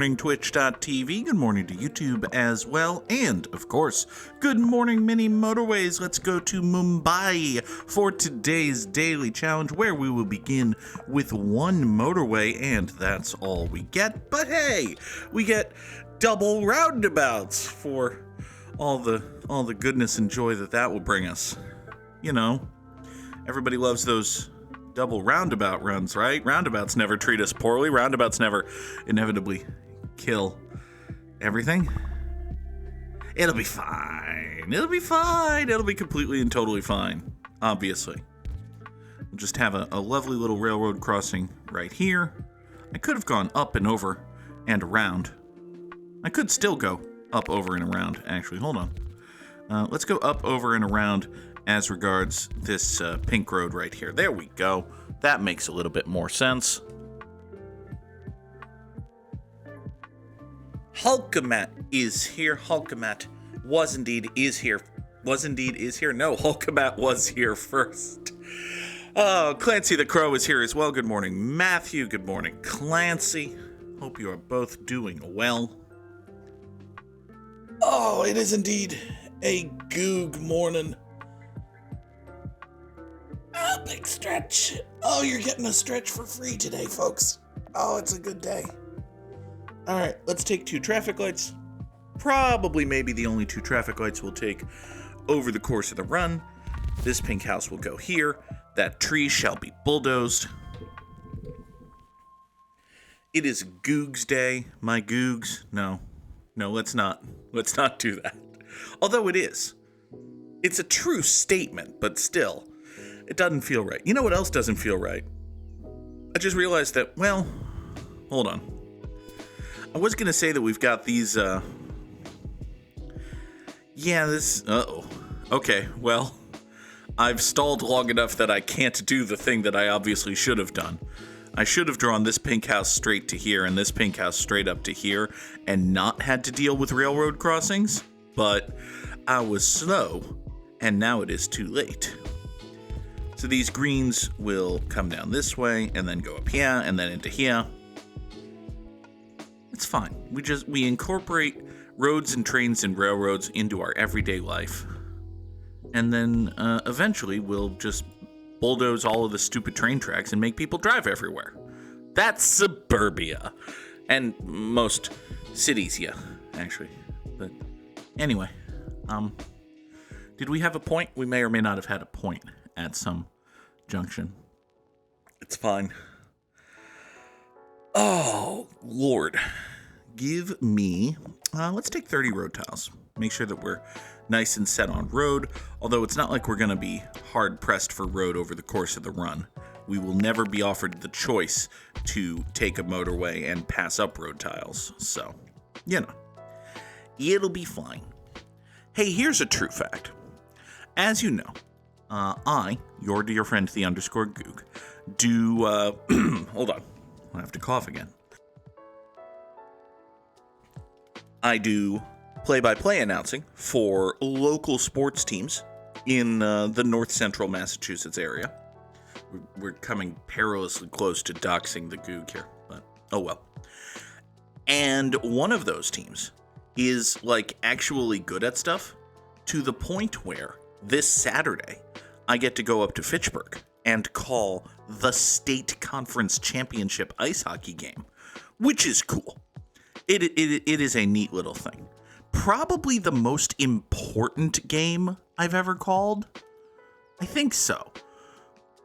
Morning Twitch.tv, good morning to YouTube as well, and of course, good morning mini motorways. Let's go to Mumbai for today's daily challenge where we will begin with one motorway, and that's all we get. But hey, we get double roundabouts for all the goodness and joy that will bring us. You know, everybody loves those double roundabout runs, right? Roundabouts never treat us poorly. Roundabouts never inevitably kill everything. It'll be fine. It'll be fine. It'll be completely and totally fine, obviously. We'll just have a lovely little railroad crossing right here. I could have gone up and over and around. I could still go up, over, and around, actually. Hold on. Let's go up, over, and around as regards this pink road right here. There we go. That makes a little bit more sense. Hulkamat is here. Hulkamat was indeed is here. Was indeed is here. No, Hulkamat was here first. Oh, Clancy the Crow is here as well. Good morning, Matthew. Good morning, Clancy. Hope you are both doing well. Oh, it is indeed a Goog morning. Oh, big stretch. Oh, you're getting a stretch for free today, folks. Oh, it's a good day. All right, let's take 2 traffic lights. Probably maybe the only 2 traffic lights we'll take over the course of the run. This pink house will go here. That tree shall be bulldozed. It is Goog's day. My Googs. No, let's not do that. Although it is. It's a true statement, but still, it doesn't feel right. You know what else doesn't feel right? I just realized that, well, hold on. I was going to say that we've got these, Okay, well, I've stalled long enough that I can't do the thing that I obviously should have done. I should have drawn this pink house straight to here and this pink house straight up to here and not had to deal with railroad crossings, but I was slow, and now it is too late. So these greens will come down this way and then go up here and then into here. It's fine. We incorporate roads and trains and railroads into our everyday life. And then eventually we'll just bulldoze all of the stupid train tracks and make people drive everywhere. That's suburbia. And most cities, yeah, actually. But anyway, did we have a point? We may or may not have had a point at some junction. It's fine. Oh, Lord. Give me, let's take 30 road tiles. Make sure that we're nice and set on road, although it's not like we're going to be hard-pressed for road over the course of the run. We will never be offered the choice to take a motorway and pass up road tiles, so, you know, it'll be fine. Hey, here's a true fact. As you know, I, your dear friend, the _ Goog, do, hold on, I have to cough again. I do play-by-play announcing for local sports teams in the north central Massachusetts area. We're coming perilously close to doxing the Goog here, but oh well. And one of those teams is like actually good at stuff to the point where this Saturday I get to go up to Fitchburg and call the state conference championship ice hockey game, which is cool. It is a neat little thing. Probably the most important game I've ever called. I think so.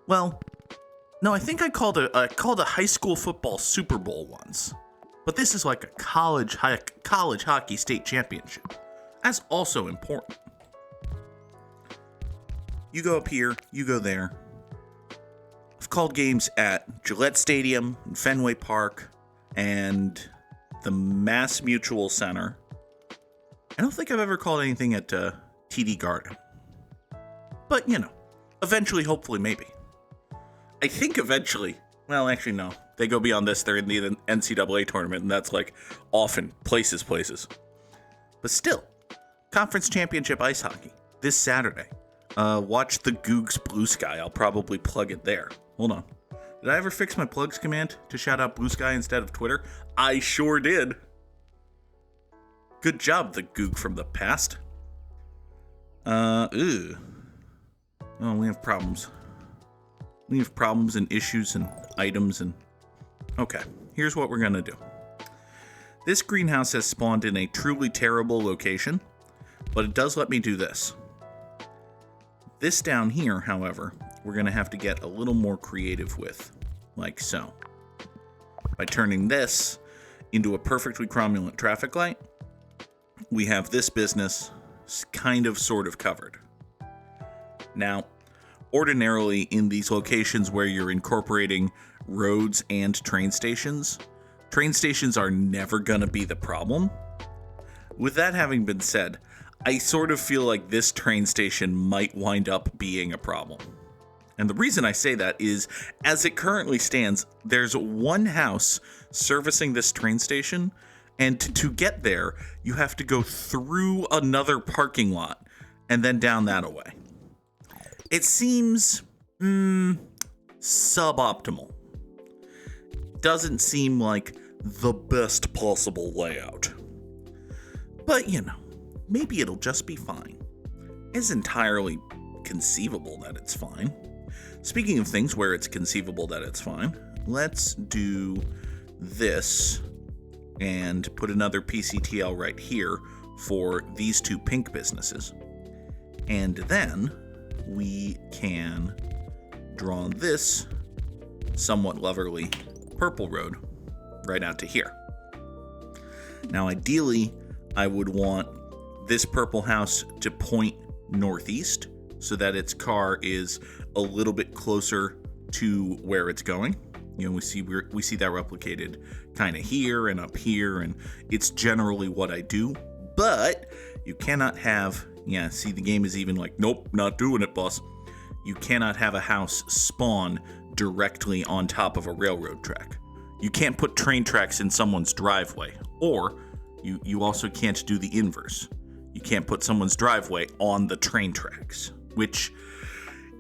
Well, no, I think I called a high school football Super Bowl once. But this is like a college hockey state championship. That's also important. You go up here, you go there. I've called games at Gillette Stadium, Fenway Park, and the Mass Mutual Center. I don't think I've ever called anything at TD Garden. But, you know, eventually, hopefully, maybe. I think eventually, well, actually, no. They go beyond this. They're in the NCAA tournament, and that's like often places. But still, conference championship ice hockey this Saturday. Watch the Goog's Bluesky. I'll probably plug it there. Hold on. Did I ever fix my plugs command to shout out Bluesky instead of Twitter? I sure did. Good job, the Goog from the past. Oh, we have problems. We have problems and issues and items and... Okay, here's what we're gonna do. This greenhouse has spawned in a truly terrible location, but it does let me do this. This down here, however, we're gonna have to get a little more creative with, like so. By turning this into a perfectly cromulent traffic light, we have this business kind of sort of covered. Now, ordinarily in these locations where you're incorporating roads and train stations are never gonna be the problem. With that having been said, I sort of feel like this train station might wind up being a problem. And the reason I say that is, as it currently stands, there's one house servicing this train station, and to get there, you have to go through another parking lot and then down that away. It seems suboptimal. Doesn't seem like the best possible layout. But, maybe it'll just be fine. It's entirely conceivable that it's fine. Speaking of things where it's conceivable that it's fine, let's do this and put another PCTL right here for these two pink businesses. And then we can draw this somewhat loverly purple road right out to here. Now, ideally, I would want this purple house to point northeast so that its car is a little bit closer to where it's going. We see that replicated kind of here and up here, and it's generally what I do. But you cannot have, see, the game is even like, nope, not doing it, boss. You cannot have a house spawn directly on top of a railroad track. You can't put train tracks in someone's driveway, or you also can't do the inverse. You can't put someone's driveway on the train tracks, which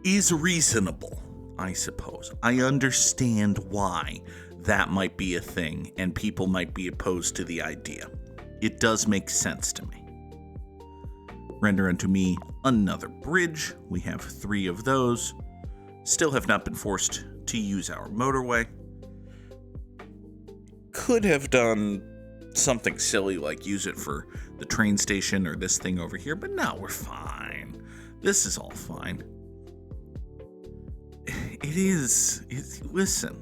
is reasonable, I suppose. I understand why that might be a thing and people might be opposed to the idea. It does make sense to me. Render unto me another bridge. We have 3 of those. Still have not been forced to use our motorway. Could have done something silly like use it for the train station or this thing over here, but no, we're fine. This is all fine. Listen,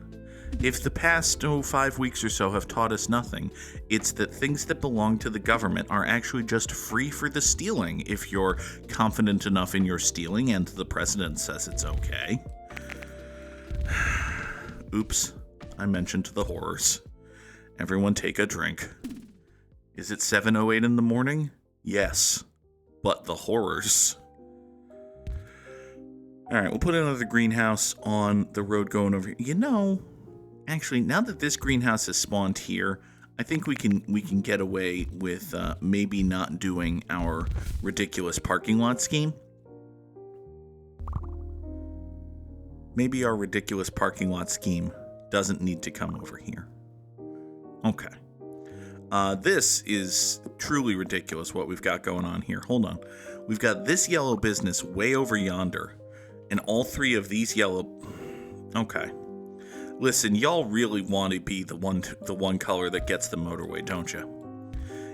if the past 5 weeks or so have taught us nothing, it's that things that belong to the government are actually just free for the stealing if you're confident enough in your stealing and the president says it's okay. Oops, I mentioned the horrors. Everyone take a drink. Is it 7:08 in the morning? Yes, but the horrors. Alright, we'll put another greenhouse on the road going over here. Actually, now that this greenhouse has spawned here, I think we can get away with maybe not doing our ridiculous parking lot scheme. Maybe our ridiculous parking lot scheme doesn't need to come over here. Okay. This is truly ridiculous what we've got going on here. Hold on. We've got this yellow business way over yonder, and all 3 of these yellow... Okay. Listen, y'all really want to be the one color that gets the motorway, don't you?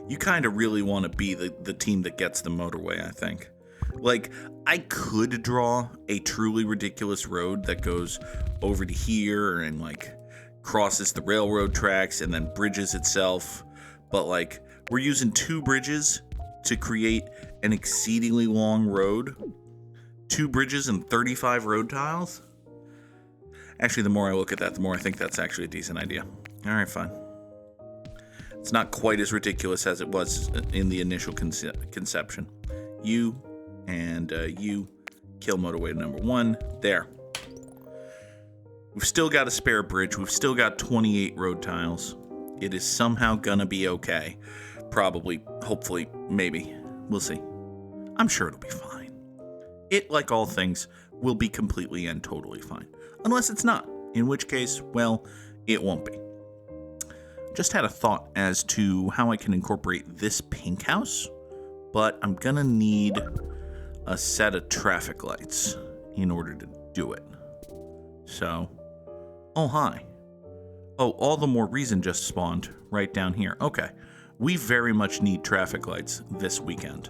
You kind of really want to be the team that gets the motorway, I think. Like, I could draw a truly ridiculous road that goes over to here and, like, crosses the railroad tracks and then bridges itself. But, like, we're using 2 bridges to create an exceedingly long road. 2 bridges and 35 road tiles? Actually, the more I look at that, the more I think that's actually a decent idea. Alright, fine. It's not quite as ridiculous as it was in the initial conception. You and you kill motorway number 1. There. We've still got a spare bridge. We've still got 28 road tiles. It is somehow gonna be okay. Probably, hopefully, maybe. We'll see. I'm sure it'll be fine. It, like all things, will be completely and totally fine. Unless it's not. In which case, well, it won't be. Just had a thought as to how I can incorporate this pink house, but I'm gonna need a set of traffic lights in order to do it. So, oh hi. Oh, all the more reason just spawned right down here. Okay, we very much need traffic lights this weekend.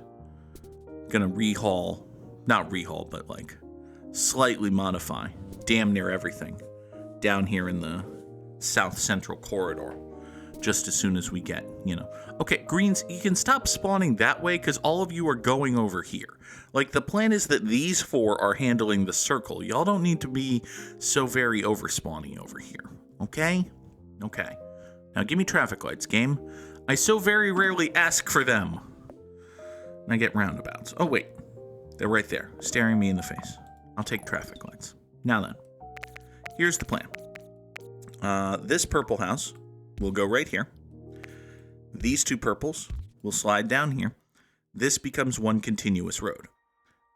Gonna not rehaul, but like slightly modify damn near everything down here in the south central corridor just as soon as we get, Okay, greens, you can stop spawning that way because all of you are going over here. Like, the plan is that these 4 are handling the circle. Y'all don't need to be so very over-spawning over here, okay? Okay. Now give me traffic lights, game. I so very rarely ask for them. And I get roundabouts. Oh, wait. They're right there, staring me in the face. I'll take traffic lights. Now then, here's the plan. This purple house will go right here. These 2 purples will slide down here. This becomes one continuous road.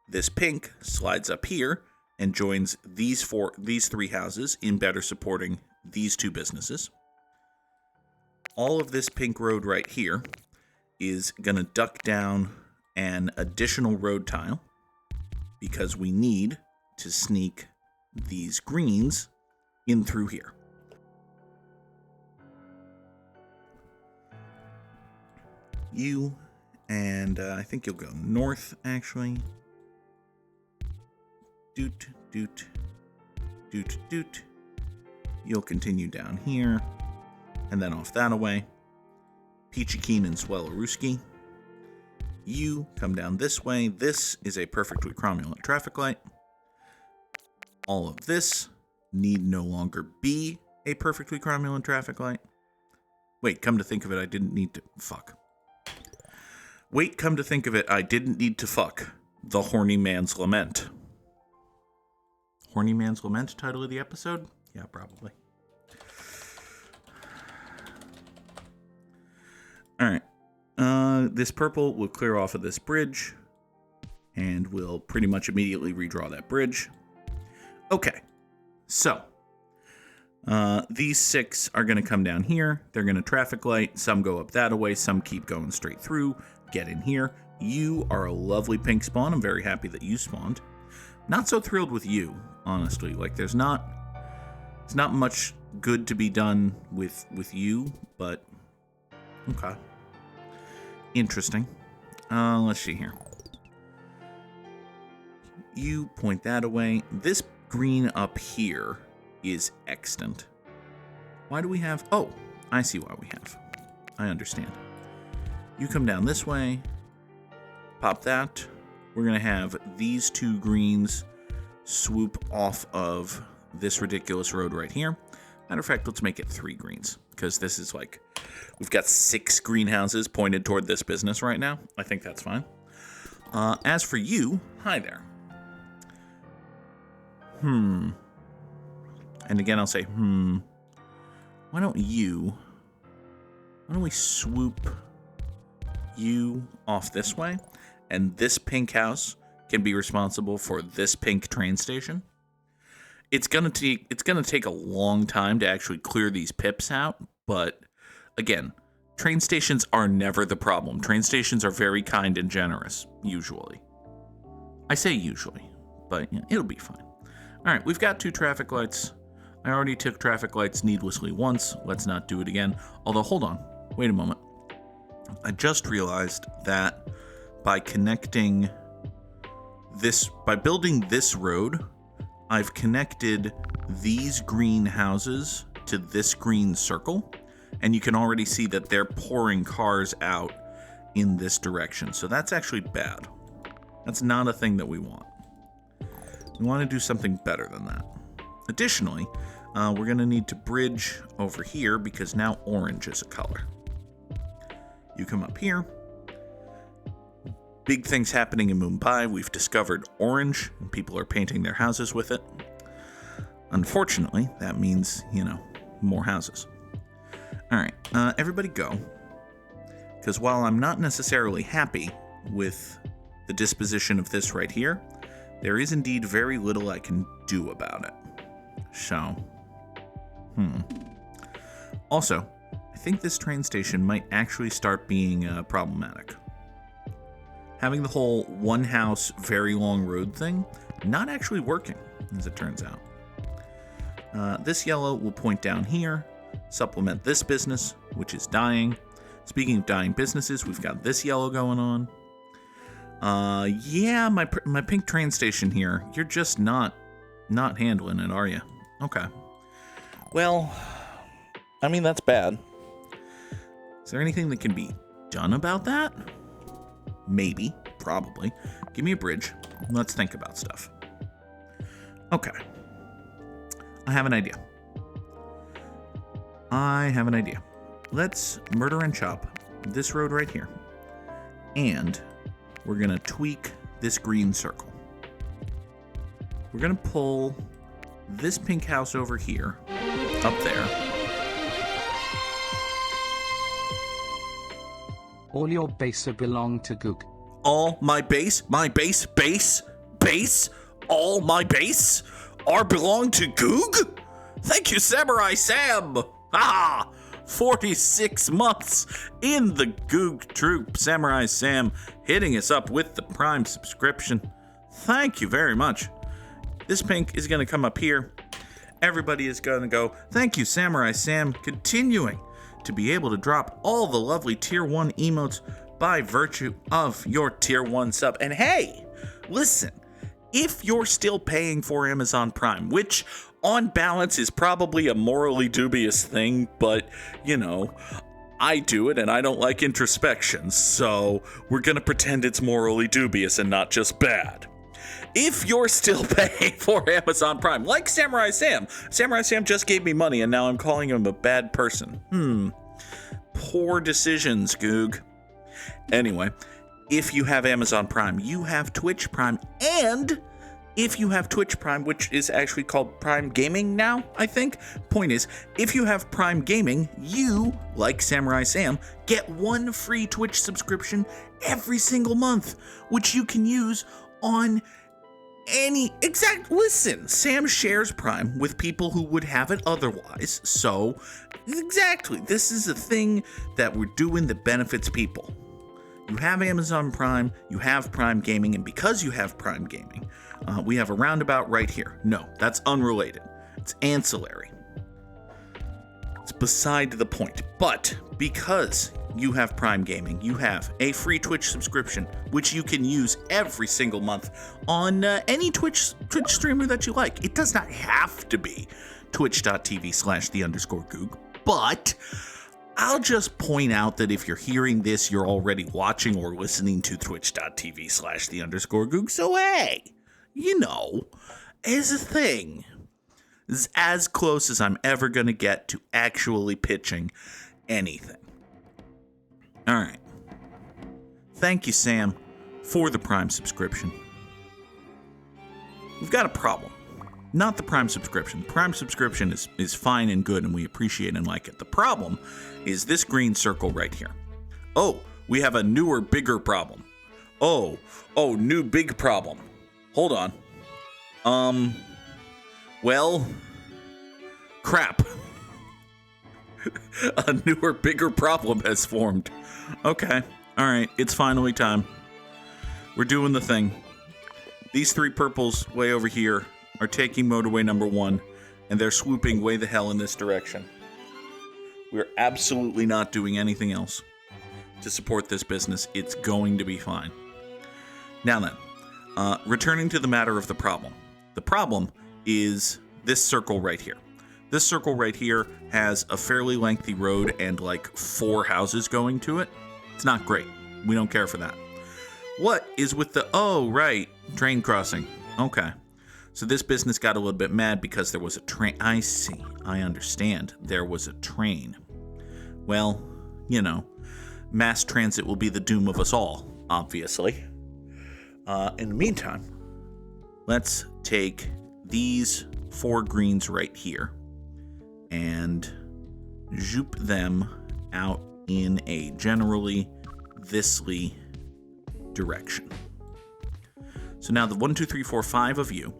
This pink slides up here and joins these 3 houses in better supporting these 2 businesses. All of this pink road right here is going to duck down an additional road tile because we need to sneak these greens in through here. You, and I think you'll go north, actually. Doot, doot, doot, doot. You'll continue down here, and then off that away. Peachy Keen and Swellerooski. You come down this way. This is a perfectly cromulent traffic light. All of this need no longer be a perfectly cromulent traffic light. Wait, come to think of it, I didn't need to... Fuck. Wait, come to think of it, I didn't need to fuck the Horny Man's Lament. Horny Man's Lament, title of the episode? Yeah, probably. Alright. This purple will clear off of this bridge, and we'll pretty much immediately redraw that bridge. Okay. So, these 6 are going to come down here. They're going to traffic light. Some go up that way. Some keep going straight through. Get in here. You are a lovely pink spawn. I'm very happy that you spawned. Not so thrilled with you, honestly. Like, there's not much good to be done with you, but okay. Interesting. Let's see here. You point that away. This green up here is extant. Why do we have... Oh, I see why we have. I understand. You come down this way. Pop that. We're going to have these 2 greens swoop off of this ridiculous road right here. Matter of fact, let's make it 3 greens. Because this is like... We've got 6 greenhouses pointed toward this business right now. I think that's fine. As for you, hi there. And again, I'll say, Why don't we swoop you off this way? And this pink house can be responsible for this pink train station. It's gonna take a long time to actually clear these pips out, but again, train stations are never the problem. Train stations are very kind and generous, usually. I say usually, but it'll be fine. All right, we've got 2 traffic lights. I already took traffic lights needlessly once. Let's not do it again. Although, hold on. Wait a moment. I just realized that by connecting this, by building this road, I've connected these green houses to this green circle, and you can already see that they're pouring cars out in this direction. So that's actually bad. That's not a thing that we want. We want to do something better than that. Additionally, we're going to need to bridge over here because now orange is a color. You come up here. Big things happening in Mumbai. We've discovered orange, and people are painting their houses with it. Unfortunately, that means, more houses. All right, everybody go. Because while I'm not necessarily happy with the disposition of this right here, there is indeed very little I can do about it. So, Also, I think this train station might actually start being problematic. Having the whole one house, very long road thing, not actually working, as it turns out. This yellow will point down here, supplement this business, which is dying. Speaking of dying businesses, we've got this yellow going on. Yeah, my pink train station here, you're just not handling it, are you? Okay. Well, I mean, that's bad. Is there anything that can be done about that? Maybe, probably. Give me a bridge. Let's think about stuff. Okay. I have an idea. Let's murder and chop this road right here. And we're going to tweak this green circle. We're going to pull this pink house over here, up there. All your base belong to Goog. All my base, all my base are belong to Goog? Thank you, Samurai Sam! 46 months in the Goog troop. Samurai Sam hitting us up with the Prime subscription. Thank you very much. This pink is going to come up here. Everybody is going to go, thank you, Samurai Sam, continuing to be able to drop all the lovely Tier 1 emotes by virtue of your Tier 1 sub. And hey, listen, if you're still paying for Amazon Prime, which on balance is probably a morally dubious thing, but, you know, I do it and I don't like introspection, so we're going to pretend it's morally dubious and not just bad. If you're still paying for Amazon Prime, like Samurai Sam just gave me money and now I'm calling him a bad person. Poor decisions, Goog. Anyway, if you have Amazon Prime, you have Twitch Prime, and if you have Twitch Prime, which is actually called Prime Gaming now, I think. Point is, if you have Prime Gaming, you, like Samurai Sam, get one free Twitch subscription every single month, which you can use on listen, Sam shares Prime with people who would have it otherwise, so exactly, this is a thing that we're doing that benefits people. You have Amazon Prime, you have Prime Gaming, and because you have Prime Gaming, we have a roundabout right here. No, that's unrelated. It's ancillary. It's beside the point. But because you have Prime Gaming, you have a free Twitch subscription, which you can use every single month on any Twitch streamer that you like. It does not have to be twitch.tv/the_Goog, but I'll just point out that if you're hearing this, you're already watching or listening to twitch.tv/the_Goog. So hey, you know, is a thing. This is as close as I'm ever going to get to actually pitching anything. All right. Thank you, Sam, for the Prime subscription. We've got a problem. Not the Prime subscription. The Prime subscription is fine and good, and we appreciate and like it. The problem is this green circle right here. Oh, we have a newer, bigger problem. Oh, new big problem. Hold on. Well, crap. A newer, bigger problem has formed. Okay, all right, it's finally time. We're doing the thing. These three purples way over here are taking motorway number 1, and they're swooping way the hell in this direction. We're absolutely not doing anything else to support this business. It's going to be fine. Now then, returning to the matter of the problem. The problem is this circle right here. This circle right here has a fairly lengthy road and like 4 houses going to it. It's not great. We don't care for that. What is with the, train crossing. Okay. So this business got a little bit mad because there was a train. I see. I understand. There was a train. Well, you know, mass transit will be the doom of us all, obviously. In the meantime, let's take these 4 greens right here and zoop them out in a generally thisly direction. So now the 1, 2, 3, 4, 5 of you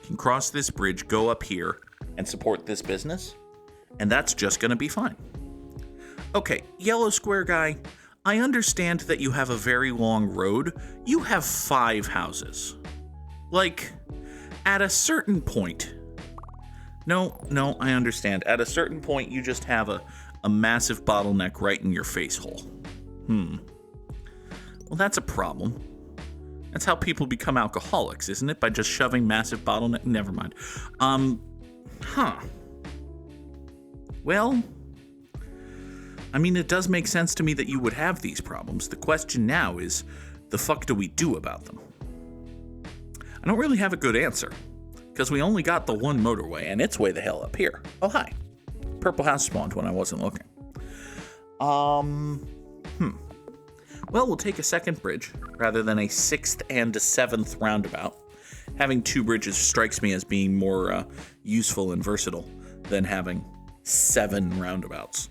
can cross this bridge, go up here, and support this business, and that's just going to be fine. Okay, yellow square guy, I understand that you have a very long road. You have 5 houses. Like, at a certain point... No, I understand. At a certain point, you just have a massive bottleneck right in your face hole. Well, that's a problem. That's how people become alcoholics, isn't it? By just shoving massive bottleneck... Never mind. Well, I mean, it does make sense to me that you would have these problems. The question now is, the fuck do we do about them? I don't really have a good answer, because we only got the one motorway, and it's way the hell up here. Oh, hi. Purple house spawned when I wasn't looking. Well, we'll take a second bridge, rather than a 6th and a 7th roundabout. Having 2 bridges strikes me as being more useful and versatile than having 7 roundabouts.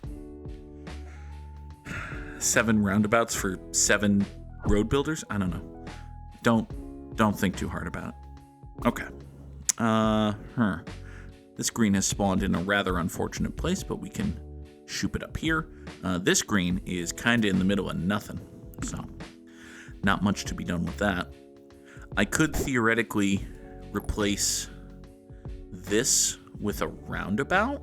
7 roundabouts for 7 road builders? I don't know. Don't think too hard about it. Okay. This green has spawned in a rather unfortunate place, but we can shoop it up here. This green is kind of in the middle of nothing, so not much to be done with that. I could theoretically replace this with a roundabout.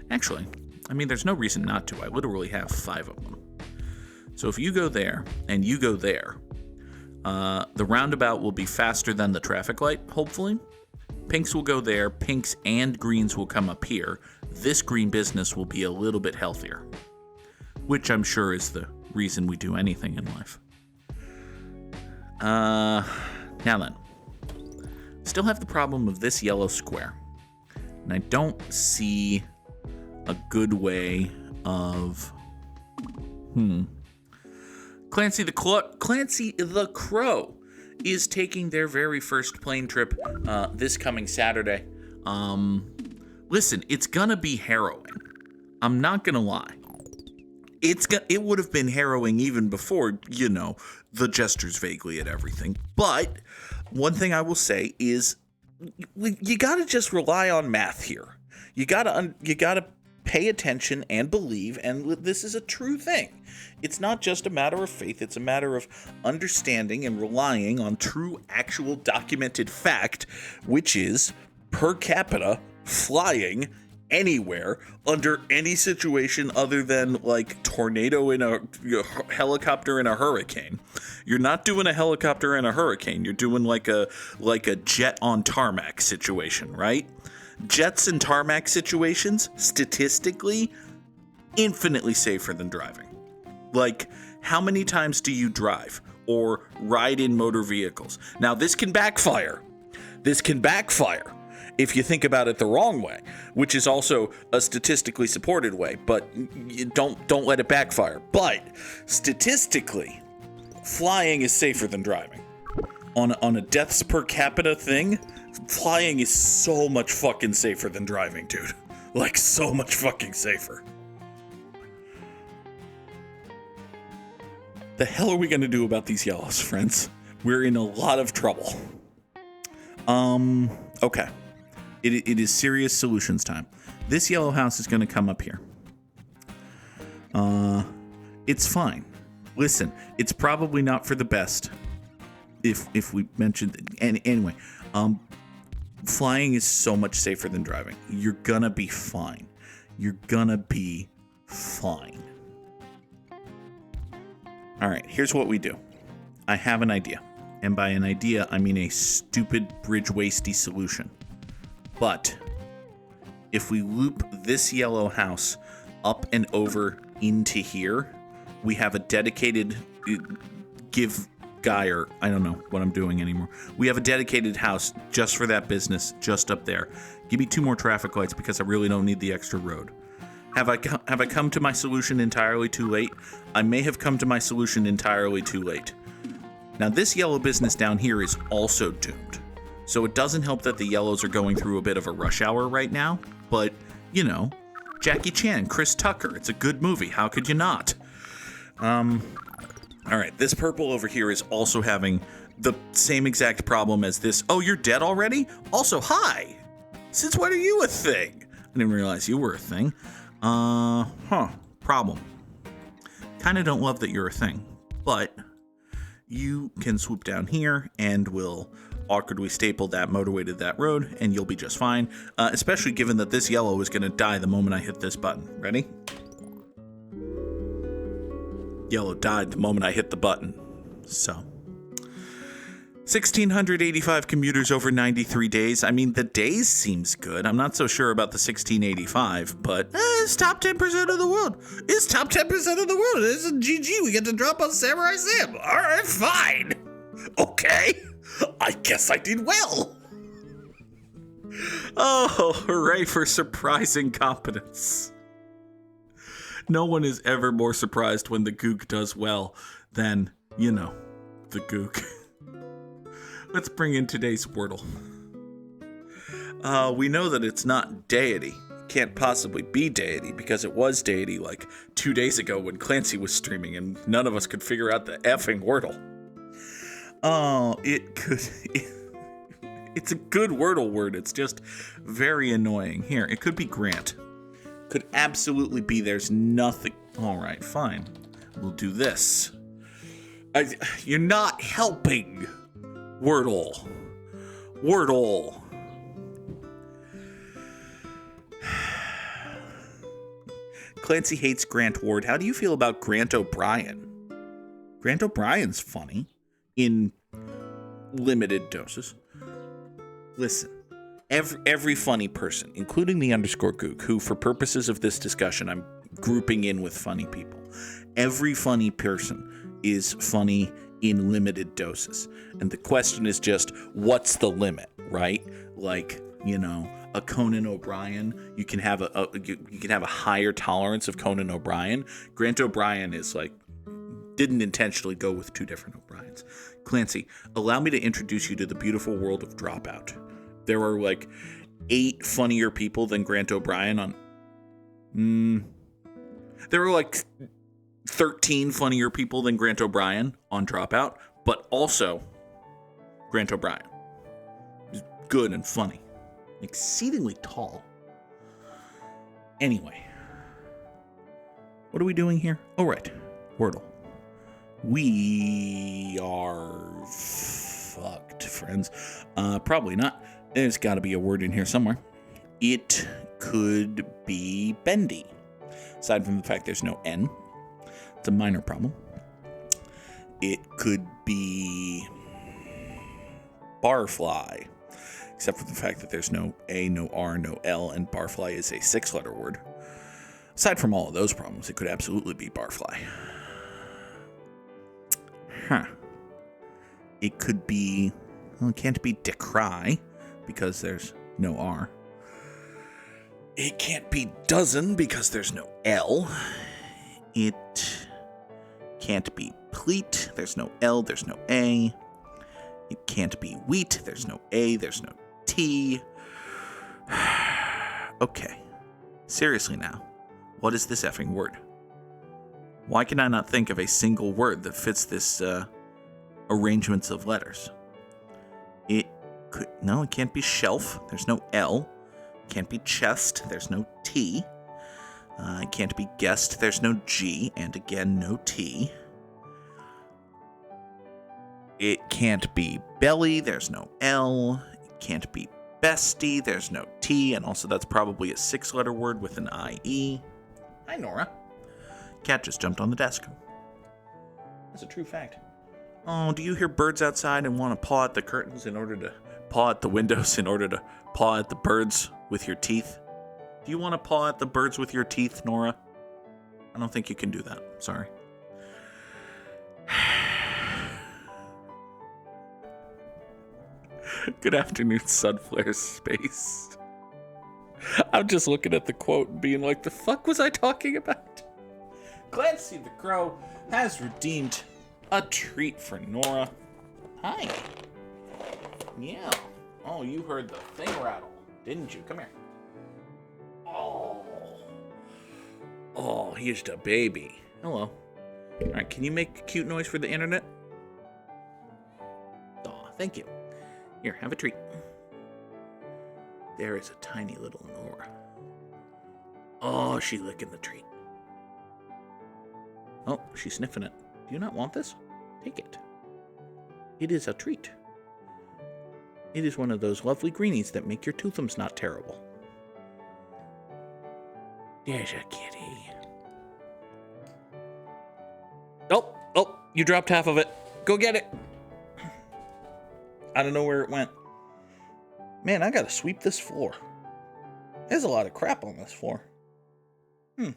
Actually, I mean, there's no reason not to. I literally have 5 of them. So if you go there and you go there, the roundabout will be faster than the traffic light, hopefully. Pinks will go there. Pinks and greens will come up here. This green business will be a little bit healthier, which I'm sure is the reason we do anything in life. Now then, still have the problem of this yellow square, and I don't see a good way of Clancy the Crow is taking their very first plane trip this coming Saturday. Listen, it's gonna be harrowing. I'm not gonna lie. It would have been harrowing even before, the gestures vaguely at everything. But one thing I will say is, you gotta just rely on math here. You gotta pay attention and believe, and this is a true thing. It's not just a matter of faith, it's a matter of understanding and relying on true, actual, documented fact, which is per capita flying anywhere under any situation other than like tornado in a helicopter in a hurricane. You're not doing a helicopter in a hurricane. You're doing like a jet on tarmac situation, right? Jets and tarmac situations, statistically, infinitely safer than driving. Like, how many times do you drive or ride in motor vehicles? Now, this can backfire. If you think about it the wrong way, which is also a statistically supported way, but you don't let it backfire. But statistically, flying is safer than driving. On a deaths per capita thing, flying is so much fucking safer than driving, dude. Like, so much fucking safer. The hell are we gonna do about these yellows, friends? We're in a lot of trouble. Okay. It is serious solutions time. This yellow house is gonna come up here. It's fine. Listen, it's probably not for the best. If we mentioned, anyway, flying is so much safer than driving. You're gonna be fine. All right, here's what we do. I have an idea. And by an idea, I mean a stupid bridge wasty solution. But if we loop this yellow house up and over into here, we have a dedicated give guy, or I don't know what I'm doing anymore. We have a dedicated house just for that business, just up there. Give me 2 more traffic lights because I really don't need the extra road. Have I come to my solution entirely too late? I may have come to my solution entirely too late. Now, this yellow business down here is also doomed. So it doesn't help that the yellows are going through a bit of a rush hour right now. But, Jackie Chan, Chris Tucker, it's a good movie. How could you not? All right, this purple over here is also having the same exact problem as this. Oh, you're dead already? Also, hi! Since when are you a thing? I didn't realize you were a thing. Problem. Kind of don't love that you're a thing, but you can swoop down here and we'll awkwardly staple that motorway to that road and you'll be just fine, especially given that this yellow is going to die the moment I hit this button. Ready? Yellow died the moment I hit the button. So 1,685 commuters over 93 days. I mean, the days seems good. I'm not so sure about the 1,685, but it's top 10% of the world. It's top 10% of the world. It's a GG. We get to drop on Samurai Sam. All right, fine. Okay. I guess I did well. Oh, hooray for surprising competence. No one is ever more surprised when the Goog does well than, you know, the Goog. Let's bring in today's Wordle. We know that it's not deity. It can't possibly be deity because it was deity like 2 days ago when Clancy was streaming and none of us could figure out the effing Wordle. Oh, it's a good Wordle word. It's just very annoying. Here, it could be Grant. Could absolutely be there's nothing. All right, fine. We'll do this. You're not helping. Wordle. Wordle. Clancy hates Grant Ward. How do you feel about Grant O'Brien? Grant O'Brien's funny in limited doses. Listen, every funny person, including the _Goog, who for purposes of this discussion I'm grouping in with funny people. Every funny person is funny in limited doses. And the question is just, what's the limit, right? Like, you know, a Conan O'Brien, you can have a higher tolerance of Conan O'Brien. Grant O'Brien is like, didn't intentionally go with two different O'Briens. Clancy, allow me to introduce you to the beautiful world of Dropout. There are like 8 funnier people than Grant O'Brien on... There are like 13 funnier people than Grant O'Brien on Dropout, but also Grant O'Brien is good and funny. Exceedingly tall. Anyway. What are we doing here? Oh, right. Wordle. We are fucked, friends. Probably not. There's got to be a word in here somewhere. It could be bendy. Aside from the fact there's no N. It's a minor problem. It could be barfly. Except for the fact that there's no A, no R, no L, and barfly is a 6-letter word. Aside from all of those problems, it could absolutely be barfly. Huh. It could be... Well, it can't be decry, because there's no R. It can't be dozen, because there's no L. It can't be pleat. There's no L, there's no A. It can't be wheat. There's no A, there's no T. Okay. Seriously now. What is this effing word? Why can I not think of a single word that fits this arrangements of letters? It could... No, it can't be shelf. There's no L. It can't be chest. There's no T. It can't be guest. There's no G. And again, no T. It can't be belly. There's no L. It can't be bestie. There's no T. And also that's probably a 6-letter word with an IE. Hi, Nora. Cat just jumped on the desk. That's a true fact. Oh, do you hear birds outside and want to paw at the curtains in order to paw at the windows in order to paw at the birds with your teeth? Do you want to paw at the birds with your teeth, Nora? I don't think you can do that. Sorry. Good afternoon, Sunflare Space. I'm just looking at the quote and being like, the fuck was I talking about? Clancy the Crow has redeemed a treat for Nora. Hi. Yeah. Oh, you heard the thing rattle, didn't you? Come here. Oh, here's the baby. Hello. All right, can you make a cute noise for the internet? Oh, thank you. Here, have a treat. There is a tiny little Nora. Oh, she's licking the treat. Oh, she's sniffing it. Do you not want this? Take it. It is a treat. It is one of those lovely greenies that make your toothums not terrible. There's a kitty. Oh, you dropped half of it. Go get it. I don't know where it went. Man, I gotta sweep this floor. There's a lot of crap on this floor. The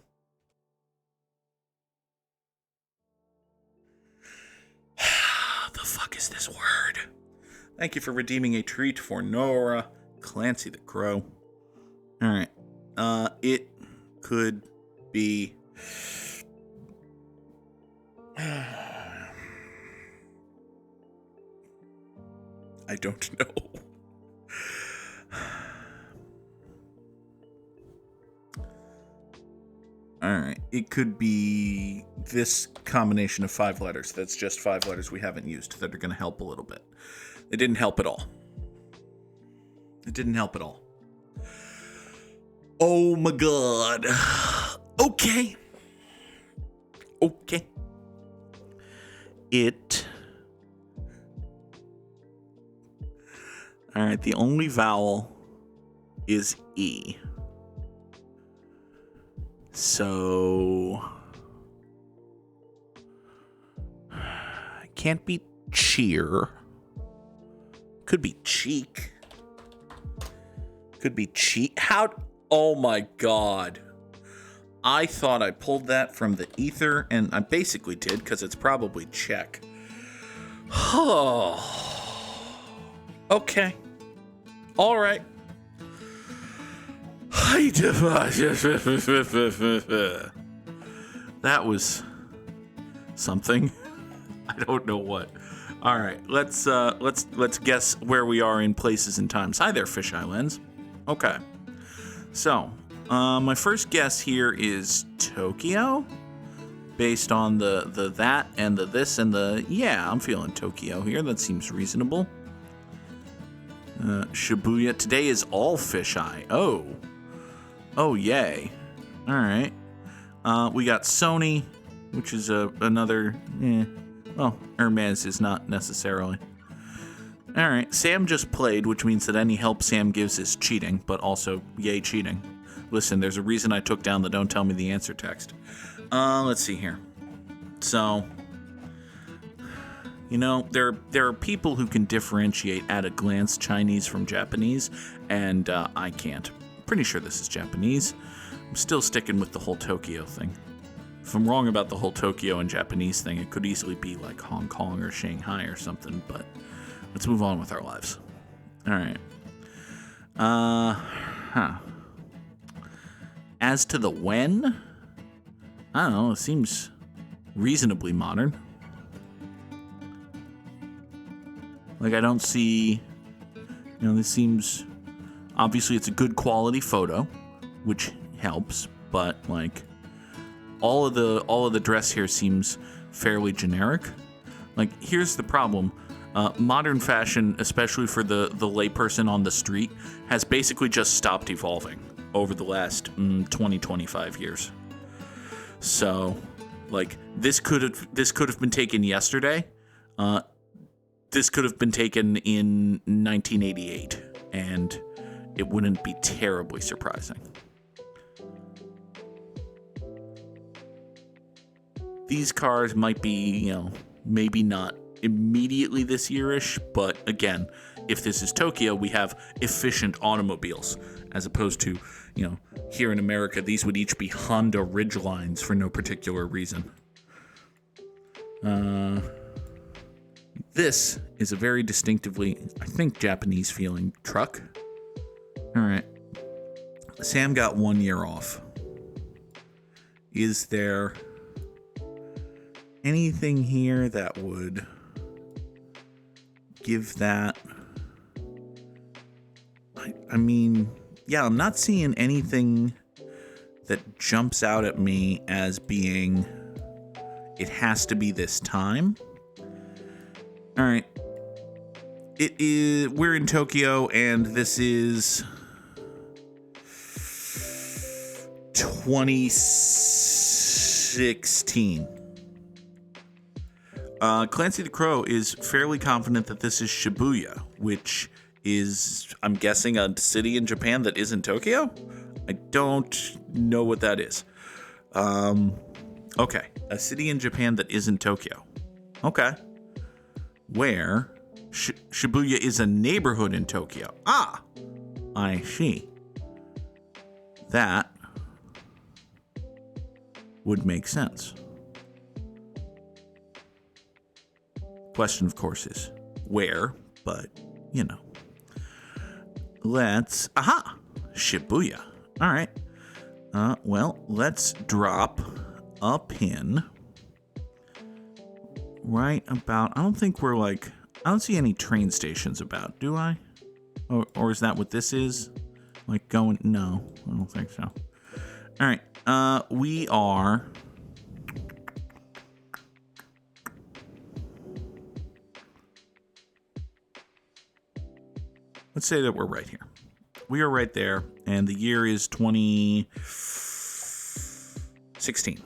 fuck is this word? Thank you for redeeming a treat for Nora Clancy the Crow. Alright. It could be... I don't know. Alright, it could be this combination of 5 letters. That's just 5 letters we haven't used that are going to help a little bit. It didn't help at all. It didn't help at all. Oh my god. Okay. Alright, the only vowel is E. So... it can't be cheer. Could be cheek. Could be cheek. How... oh my god. I thought I pulled that from the ether, and I basically did, because it's probably check. Okay. Alright. That was something. I don't know what. All right, let's guess where we are in places and times. Hi there, Fisheye Lens. Okay, so my first guess here is Tokyo, based on the that and the this and the yeah. I'm feeling Tokyo here. That seems reasonable. Shibuya. Today is all fisheye. Oh, yay. All right. We got Sony, which is another, well, Hermes is not necessarily. All right. Sam just played, which means that any help Sam gives is cheating, but also, yay, cheating. Listen, there's a reason I took down the don't tell me the answer text. Let's see here. So... you know, there are people who can differentiate at a glance Chinese from Japanese, and I can't. I'm pretty sure this is Japanese. I'm still sticking with the whole Tokyo thing. If I'm wrong about the whole Tokyo and Japanese thing, it could easily be like Hong Kong or Shanghai or something, but let's move on with our lives. All right. As to the when, I don't know, it seems reasonably modern. Like, I don't see, this seems, obviously it's a good quality photo, which helps, but like, all of the dress here seems fairly generic. Like, here's the problem. Modern fashion, especially for the layperson on the street, has basically just stopped evolving over the last 20-25 years. So, like, this could have been taken yesterday. This could have been taken in 1988, and it wouldn't be terribly surprising. These cars might be, maybe not immediately this year-ish, but again, if this is Tokyo, we have efficient automobiles, as opposed to, here in America, these would each be Honda Ridgelines for no particular reason. This is a very distinctively, I think, Japanese-feeling truck. All right. Sam got 1 year off. Is there anything here that would give that? I mean, yeah, I'm not seeing anything that jumps out at me as being, it has to be this time. All right. We're in Tokyo, and this is 2016. Clancy the Crow is fairly confident that this is Shibuya, which is, I'm guessing, a city in Japan that isn't Tokyo? I don't know what that is. Okay, a city in Japan that isn't Tokyo. Okay. Where Shibuya is a neighborhood in Tokyo. Ah, I see. That would make sense. Question, of course, is where, but, you know. Aha! Shibuya. All right. Well, let's drop a pin right about, I don't see any train stations about, do I? Or is that what this is? Like going, no, I don't think so. All right. We are... Let's say that we're right here. We are right there, and the year is 2016.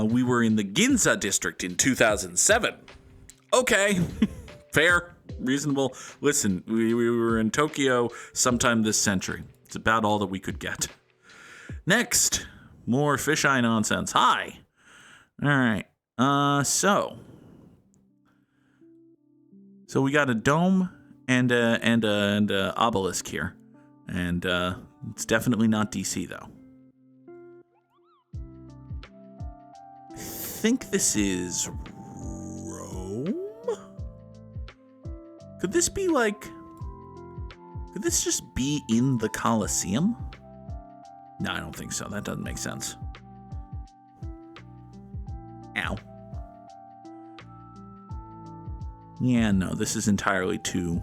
We were in the Ginza district in 2007. Okay, fair, reasonable. Listen, we were in Tokyo sometime this century. It's about all that we could get. Next, more fisheye nonsense. Hi. All right. So we got a dome and a obelisk here, and it's definitely not DC though. I think this is Rome. Could this just be in the Colosseum? No, I don't think so. That doesn't make sense. Ow. Yeah, no, this is entirely too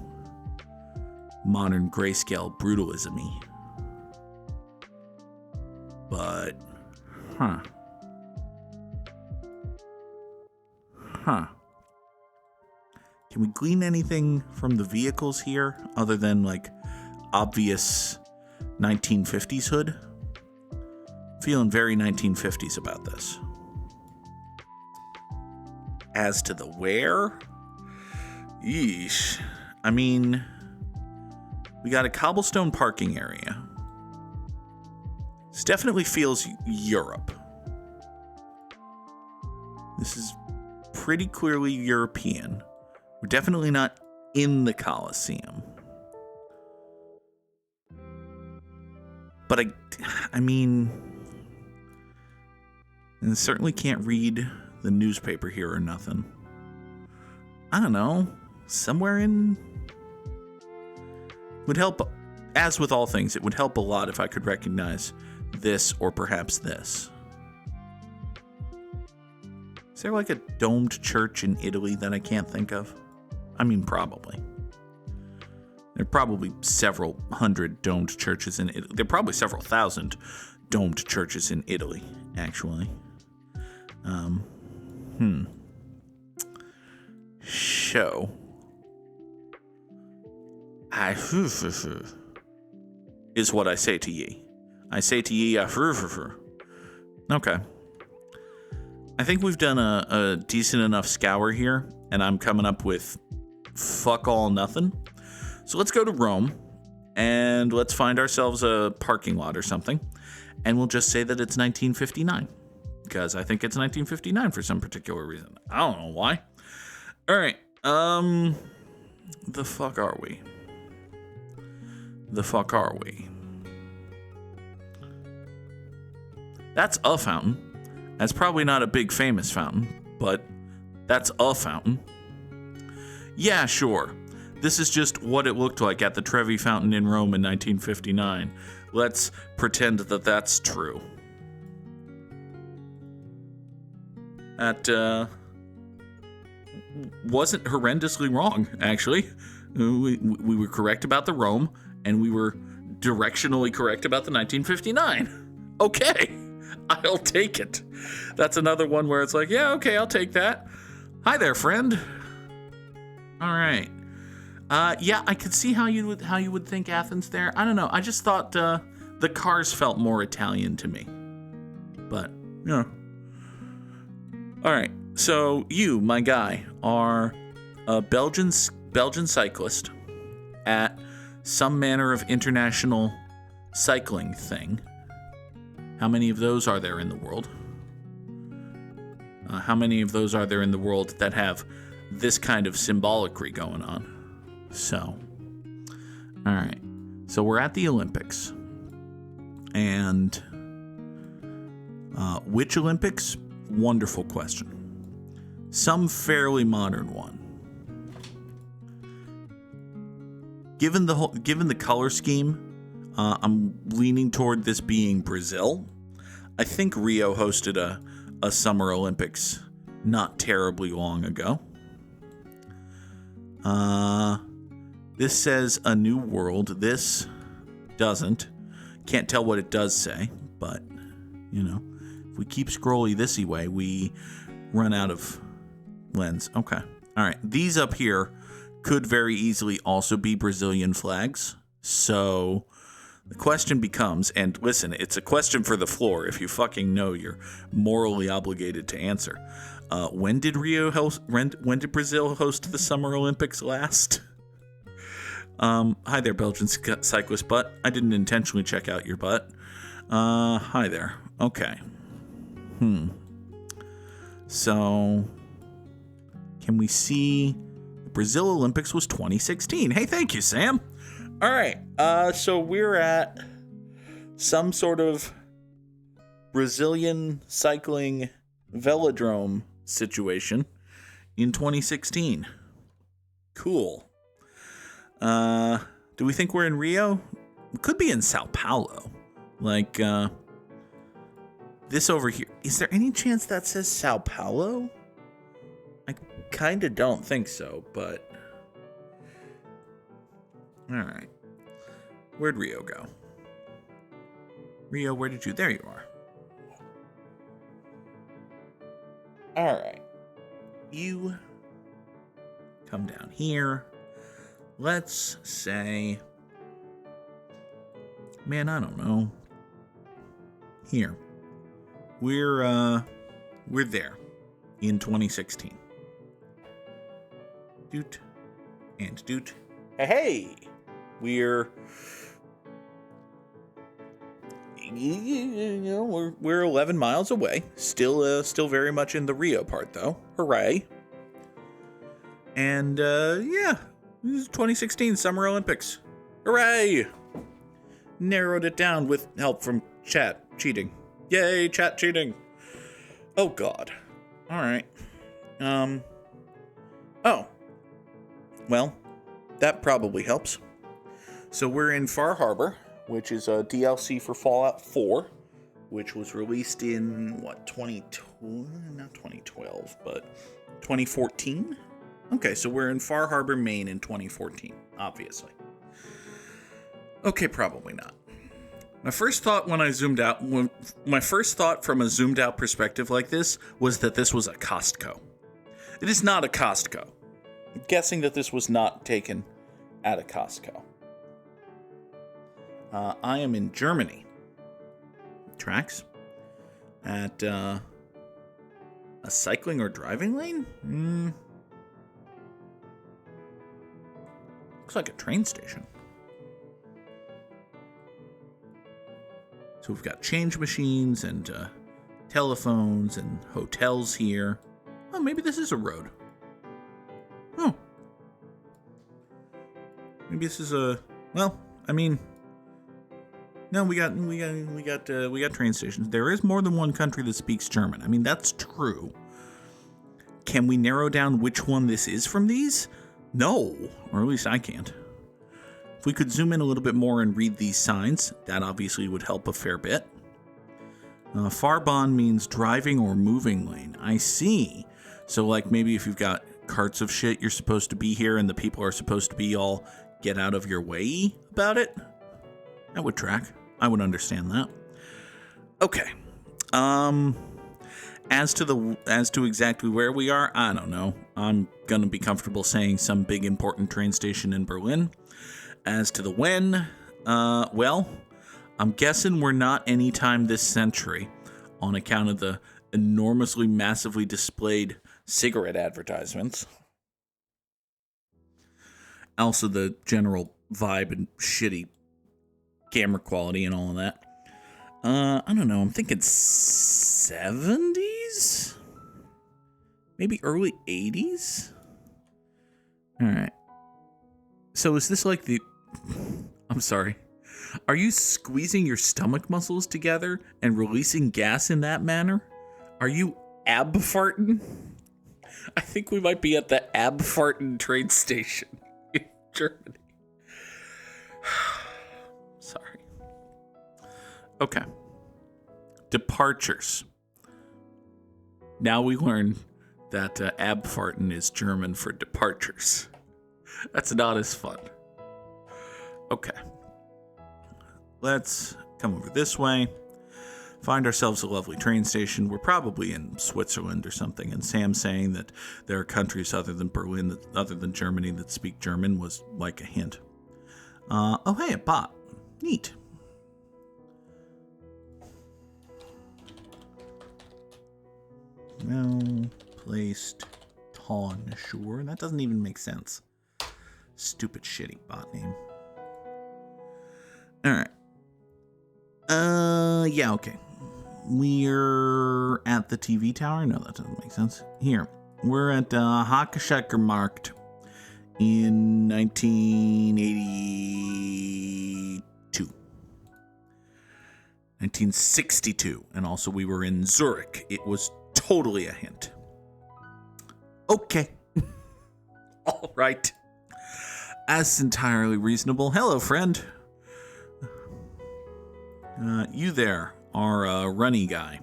modern grayscale brutalism-y. But, Can we glean anything from the vehicles here other than, like, obvious 1950s hood? Feeling very 1950s about this. As to the where, yeesh. I mean, we got a cobblestone parking area. This definitely feels Europe. This is pretty clearly European. We're definitely not in the Colosseum. But I mean, and certainly can't read the newspaper here or nothing. I don't know. Somewhere in... Would help, as with all things, it would help a lot if I could recognize this or perhaps this. Is there like a domed church in Italy that I can't think of? I mean, probably. There are probably several hundred domed churches in Italy. There are probably several thousand domed churches in Italy, actually. So, is what I say to ye. I say to ye, okay. I think we've done a decent enough scour here, and I'm coming up with fuck all nothing. So let's go to Rome, and let's find ourselves a parking lot or something, and we'll just say that it's 1959, because I think it's 1959 for some particular reason. I don't know why. All right, the fuck are we? The fuck are we? That's a fountain. That's probably not a big famous fountain, but that's a fountain. Yeah, sure. This is just what it looked like at the Trevi Fountain in Rome in 1959. Let's pretend that that's true. That wasn't horrendously wrong, actually. We were correct about the Rome, and we were directionally correct about the 1959. Okay, I'll take it. That's another one where it's like, yeah, okay, I'll take that. Hi there, friend. All right. Yeah, I could see how you would think Athens there. I don't know. I just thought the cars felt more Italian to me. But, yeah. All right. So you, my guy, are a Belgian cyclist at some manner of international cycling thing. How many of those are there in the world? How many of those are there in the world that have this kind of symbolicry going on? So, all right. So we're at the Olympics. And which Olympics? Wonderful question. Some fairly modern one. Given the color scheme, I'm leaning toward this being Brazil. I think Rio hosted a Summer Olympics not terribly long ago. This says a new world. This doesn't. Can't tell what it does say, but, you know, if we keep scrolly this-y way, we run out of lens. Okay. All right. These up here could very easily also be Brazilian flags. So the question becomes, and listen, it's a question for the floor. If you fucking know, you're morally obligated to answer. When did when did Brazil host the Summer Olympics last? Hi there, Belgian cyclist butt. I didn't intentionally check out your butt. Hi there. Okay. So, can we see the Brazil Olympics was 2016? Hey, thank you, Sam. All right. So we're at some sort of Brazilian cycling velodrome situation in 2016. Cool. Do we think we're in Rio? We could be in Sao Paulo. Like, this over here. Is there any chance that says Sao Paulo? I kind of don't think so, but... Alright. Where'd Rio go? Rio, where did you... There you are. Alright. You come down here. Let's say... Man, I don't know. Here. We're there in 2016. Doot and doot. Hey! We're 11 miles away. Still very much in the Rio part though. Hooray. And yeah, this is 2016 Summer Olympics. Hooray! Narrowed it down with help from chat cheating. Yay, chat cheating. Oh god. Alright. Oh. Well, that probably helps. So we're in Far Harbor, which is a DLC for Fallout 4, which was released in, what, not 2012, but 2014? Okay, so we're in Far Harbor, Maine in 2014, obviously. Okay, probably not. My first thought from a zoomed out perspective like this was that this was a Costco. It is not a Costco. I'm guessing that this was not taken at a Costco. I am in Germany. Tracks. At a cycling or driving lane? Looks like a train station. So we've got change machines and telephones and hotels here. Oh, maybe this is a road. Oh. Maybe this is a... Well, I mean... No, we got train stations. There is more than one country that speaks German. I mean, that's true. Can we narrow down which one this is from these? No, or at least I can't. If we could zoom in a little bit more and read these signs, that obviously would help a fair bit. Fahrbahn means driving or moving lane. I see. So, like, maybe if you've got carts of shit, you're supposed to be here and the people are supposed to be all get out of your way about it? That would track. I would understand that. Okay. As to exactly where we are, I don't know. I'm gonna be comfortable saying some big important train station in Berlin. As to the when, well, I'm guessing we're not anytime this century on account of the enormously, massively displayed cigarette advertisements. Also, the general vibe and shitty camera quality and all of that. I don't know. I'm thinking 70s? Maybe early 80s? All right. So is this like the... I'm sorry. Are you squeezing your stomach muscles together and releasing gas in that manner? Are you ab-farting? I think we might be at the ab-farting train station in Germany. Sorry. Okay. Departures. Now we learn that ab-farting is German for departures. That's not as fun. Okay. Let's come over this way. Find ourselves a lovely train station. We're probably in Switzerland or something. And Sam saying that there are countries other than Berlin, other than Germany, that speak German was like a hint. Oh, hey, a bot. Neat. Well placed Tonsure. That doesn't even make sense. Stupid shitty bot name. Alright. Yeah, okay. We're at the TV tower? No, that doesn't make sense. Here. We're at Hackeschacker in 1982. 1962. And also we were in Zurich. It was totally a hint. Okay. All right. That's entirely reasonable. Hello, friend. You there are a runny guy.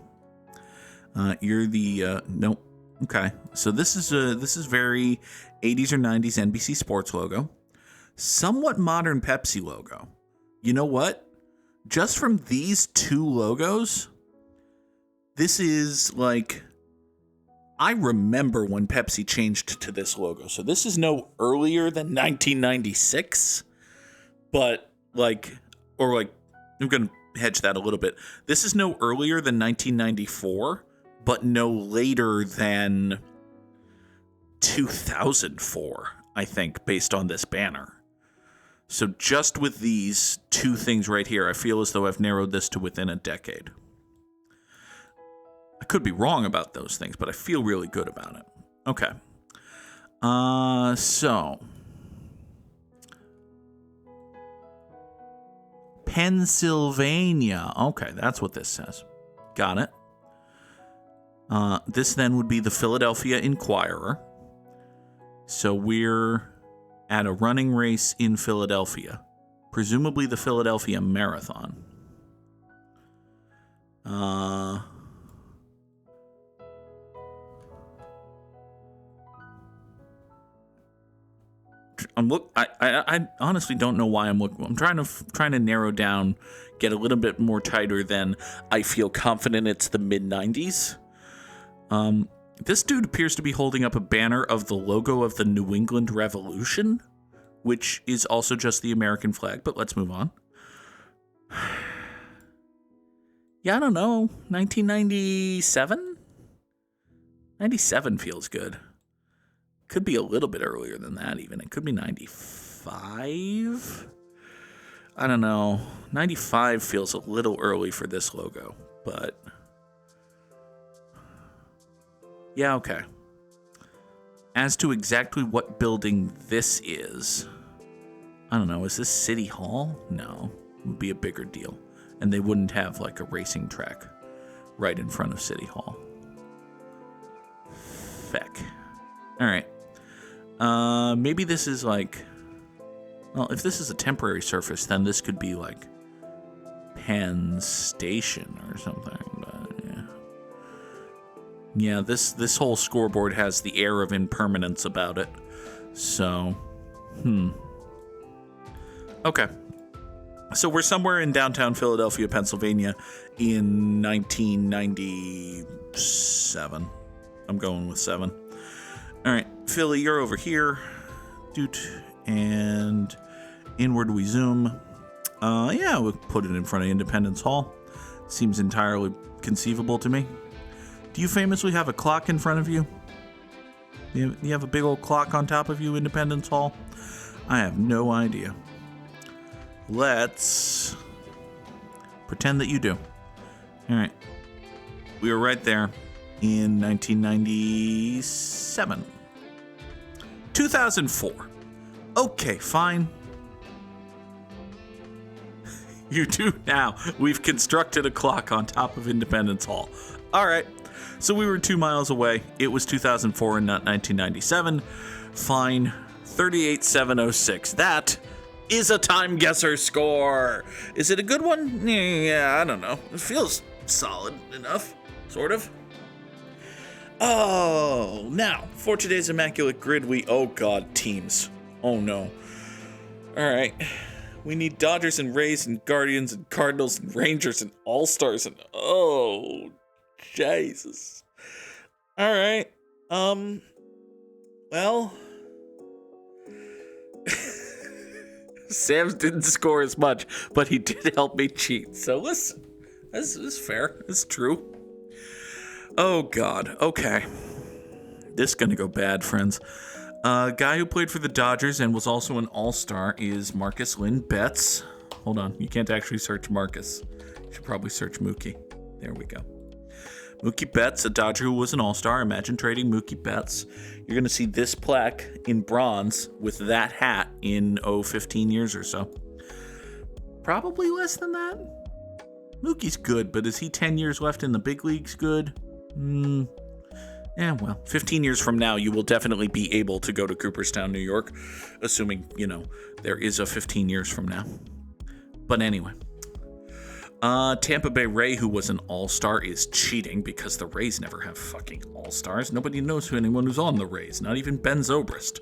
You're the nope. Okay, so this is very 80s or 90s NBC Sports logo, somewhat modern Pepsi logo. You know what? Just from these two logos, this is like, I remember when Pepsi changed to this logo. So this is no earlier than 1996, but like, or like, I'm gonna hedge that a little bit. This is no earlier than 1994, but no later than 2004, I think, based on this banner. So just with these two things right here, I feel as though I've narrowed this to within a decade. I could be wrong about those things, but I feel really good about it. Okay. So Pennsylvania. Okay, that's what this says. Got it. This then would be the Philadelphia Inquirer. So we're at a running race in Philadelphia, presumably the Philadelphia Marathon. I honestly don't know why I'm looking. I'm trying to narrow down, get a little bit more tighter than I feel confident it's the mid-90s. This dude appears to be holding up a banner of the logo of the New England Revolution, which is also just the American flag, but let's move on. Yeah, I don't know. 1997? 97 feels good. Could be a little bit earlier than that, even. It could be 95? I don't know. 95 feels a little early for this logo, but yeah, okay. As to exactly what building this is, I don't know. Is this City Hall? No. It would be a bigger deal. And they wouldn't have like a racing track right in front of City Hall. Feck. All right. Maybe this is like, well, if this is a temporary surface, then this could be like Penn Station or something. But yeah, this whole scoreboard has the air of impermanence about it. So, okay. So we're somewhere in downtown Philadelphia, Pennsylvania in 1997. I'm going with 7. All right, Philly, you're over here. Doot. And inward we zoom. We'll put it in front of Independence Hall. Seems entirely conceivable to me. Do you famously have a clock in front of you? You have a big old clock on top of you, Independence Hall? I have no idea. Let's pretend that you do. All right. We were right there in 1997. 2004. Okay, fine. You do now. We've constructed a clock on top of Independence Hall. All right. So we were 2 miles away. It was 2004 and not 1997. Fine. 38,706. That is a time guesser score. Is it a good one? Yeah, I don't know. It feels solid enough, sort of. Oh, now, for today's Immaculate Grid, oh God, teams. Oh no. All right. We need Dodgers and Rays and Guardians and Cardinals and Rangers and All-Stars and oh, Jesus. All right. Well, Sam's didn't score as much, but he did help me cheat. So listen, this is fair. It's true. Oh God. Okay. This is gonna go bad, friends. Guy who played for the Dodgers and was also an all-star is Marcus Lynn Betts. Hold on, you can't actually search Marcus. You should probably search Mookie. There we go. Mookie Betts, a Dodger who was an all-star. Imagine trading Mookie Betts. You're going to see this plaque in bronze with that hat in, 15 years or so. Probably less than that. Mookie's good, but is he 10 years left in the big leagues good? Yeah, well, 15 years from now, you will definitely be able to go to Cooperstown, New York, assuming, there is a 15 years from now. But anyway, Tampa Bay Ray, who was an all-star, is cheating because the Rays never have fucking all-stars. Nobody knows anyone who's on the Rays, not even Ben Zobrist.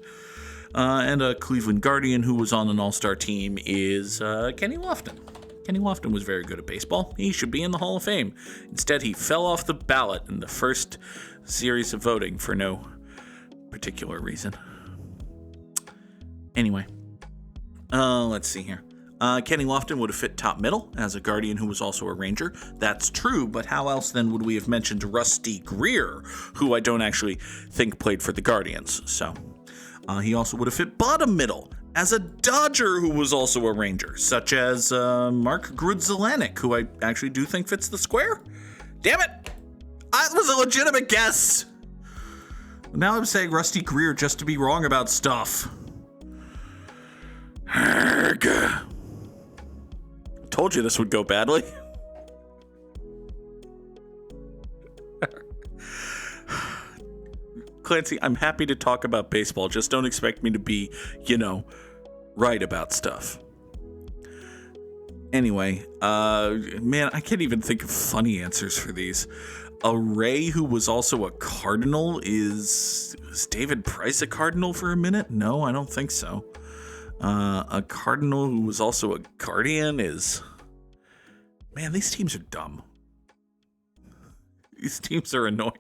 And a Cleveland Guardian who was on an all-star team is Kenny Lofton. Kenny Lofton was very good at baseball. He should be in the Hall of Fame. Instead, he fell off the ballot in the first series of voting for no particular reason. Anyway, let's see here. Kenny Lofton would have fit top middle as a Guardian who was also a Ranger. That's true, but how else then would we have mentioned Rusty Greer, who I don't actually think played for the Guardians. So he also would have fit bottom middle as a Dodger who was also a Ranger, such as Mark Grudzelanek, who I actually do think fits the square. Damn it! That was a legitimate guess! Now I'm saying Rusty Greer just to be wrong about stuff. Told you this would go badly. Clancy, I'm happy to talk about baseball. Just don't expect me to be, right about stuff. Anyway, man, I can't even think of funny answers for these. A Ray who was also a Cardinal is David Price a Cardinal for a minute? No, I don't think so. A Cardinal who was also a Guardian is... Man, these teams are dumb. These teams are annoying.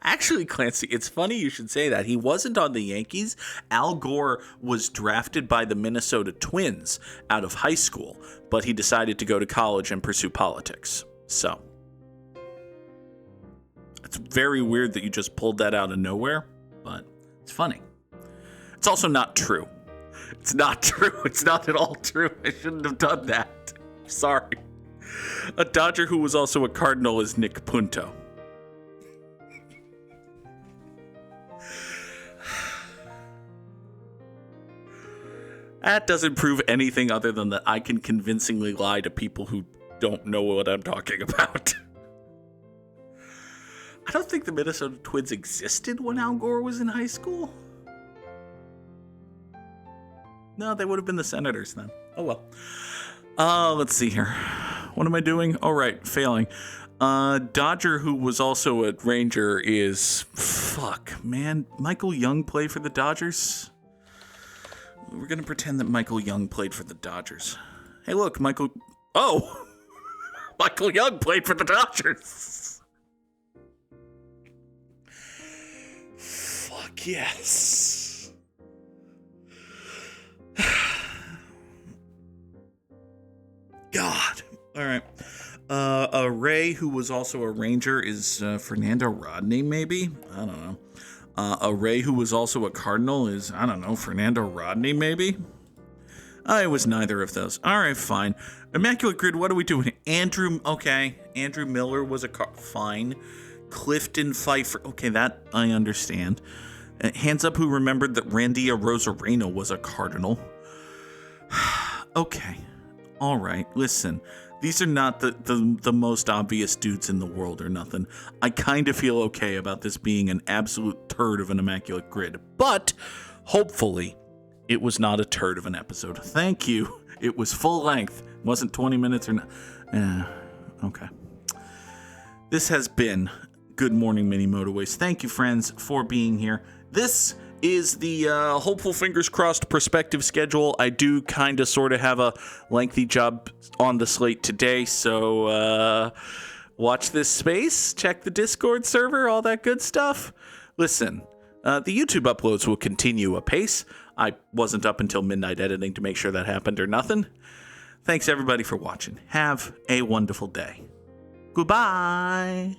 Actually, Clancy, it's funny you should say that. He wasn't on the Yankees. Al Gore was drafted by the Minnesota Twins out of high school, but he decided to go to college and pursue politics. So, it's very weird that you just pulled that out of nowhere, but it's funny. It's also not true. It's not true. It's not at all true. I shouldn't have done that. Sorry. A Dodger who was also a Cardinal is Nick Punto. That doesn't prove anything other than that I can convincingly lie to people who don't know what I'm talking about. I don't think the Minnesota Twins existed when Al Gore was in high school. No, they would have been the Senators then. Oh well. Let's see here. What am I doing? Oh, right, failing. Dodger, who was also a Ranger, is... Fuck, man. Michael Young played for the Dodgers? We're going to pretend that Michael Young played for the Dodgers. Hey, look, Michael... Oh! Michael Young played for the Dodgers! Fuck yes. God. All right. A Ray who who was also a ranger, is Fernando Rodney, maybe? I don't know. A Ray, who was also a cardinal, is, I don't know, Fernando Rodney, maybe? It was neither of those. All right, fine. Immaculate Grid, what are we doing? Andrew Miller was fine. Clifton Pfeiffer, okay, that I understand. Hands up who remembered that Randia Rosareno was a cardinal. Okay. All right, listen. These are not the most obvious dudes in the world or nothing. I kind of feel okay about this being an absolute turd of an Immaculate Grid. But, hopefully, it was not a turd of an episode. Thank you. It was full length. It wasn't 20 minutes or not. Okay. This has been Good Morning Mini Motorways. Thank you, friends, for being here. This is the hopeful, fingers crossed, perspective schedule. I do kind of sort of have a lengthy job on the slate today, so watch this space, check the Discord server, all that good stuff. Listen, the YouTube uploads will continue apace. I wasn't up until midnight editing to make sure that happened or nothing. Thanks, everybody, for watching. Have a wonderful day. Goodbye.